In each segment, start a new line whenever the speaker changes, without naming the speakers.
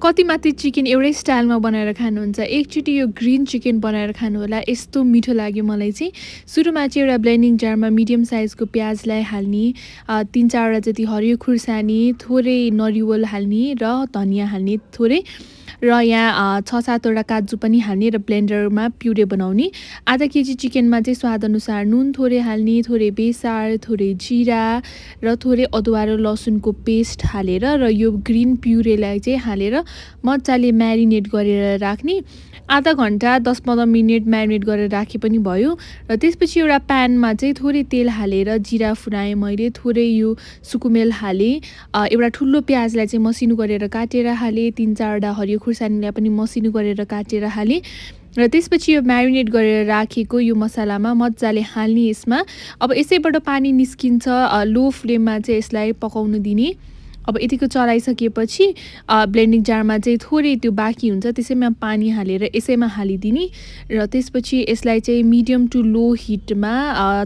कति मात्रै चिकन एउटै स्टाइलमा बनाएर खानुहुन्छ, एकचोटि यो ग्रिन चिकन बनाएर खानु होला, यस्तो मिठो लाग्यो मलाई चाहिँ। सुरुमा चाहिँ एउटा ब्लेन्डिङ जारमा मिडियम साइजको प्याजलाई हाल्ने, 3-4 वटा जति हरियो खुर्सानी, थोरै नरिवल हाल्ने र धनियाँ हाल्ने थोरै, र यहाँ 6-7 वटा काजु पनि हाल्ने र ब्लेन्डरमा प्युरे बनाउने। आधा केजी चिकनमा चाहिँ स्वादअनुसार नुन थोरै हाल्ने, थोरै बेसार, थोरै जिरा र थोरै अदुवा र लसुनको पेस्ट हालेर र यो ग्रिन प्युरेलाई चाहिँ हालेर मजाले म्यारिनेट गरेर राख्ने। आधा घन्टा 10-15 मिनट म्यारिनेट गरेर राखे पनि भयो। र त्यसपछि एउटा प्यानमा चाहिँ थोरै तेल हालेर जिरा फुराएँ मैले, थोरै यो सुकुमेल हालेँ, एउटा ठुलो प्याजलाई चाहिँ मसिनो गरेर काटेर हालेँ, 3-4 वटा हरियो खुर्सानीलाई पनि मसिनो गरेर काटेर हालेँ। र त्यसपछि यो म्यारिनेट गरेर राखेको यो मसलामा मजाले हाल्ने यसमा। अब यसैबाट पानी निस्किन्छ, लो फ्लेममा चाहिँ यसलाई पकाउन दिने। अब यतिको चलाइसकेपछि ब्लेन्डिङ जारमा चाहिँ थोरै त्यो बाँकी हुन्छ, त्यसैमा पानी हालेर यसैमा हालिदिने। र त्यसपछि यसलाई चाहिँ मिडियम टु लो हिटमा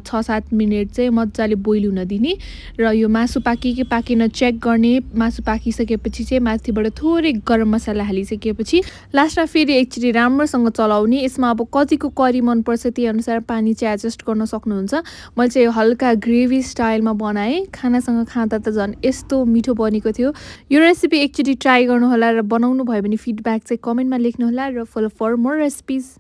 6-7 मिनट चाहिँ मजाले बोइल हुन दिने। र यो मासु पाक्यो कि पाकेन चेक गर्ने। मासु पाकिसकेपछि चाहिँ माथिबाट थोरै गरम मसला हालिसकेपछि लास्टमा फेरि एकचोटि राम्रोसँग चलाउने। यसमा अब कतिको करी मनपर्छ त्यही अनुसार पानी चाहिँ एडजस्ट गर्न सक्नुहुन्छ। मैले चाहिँ हल्का ग्रेभी स्टाइलमा बनाएँ, खानासँग खाँदा त झन् यस्तो मिठो बनेको थियो। यो रेसिपी एकचोटि ट्राई गर्नुहोला र बनाउनु भयो भने फिडब्याक चाहिँ कमेन्टमा लेख्नुहोला र फर मोर रेसिपिज।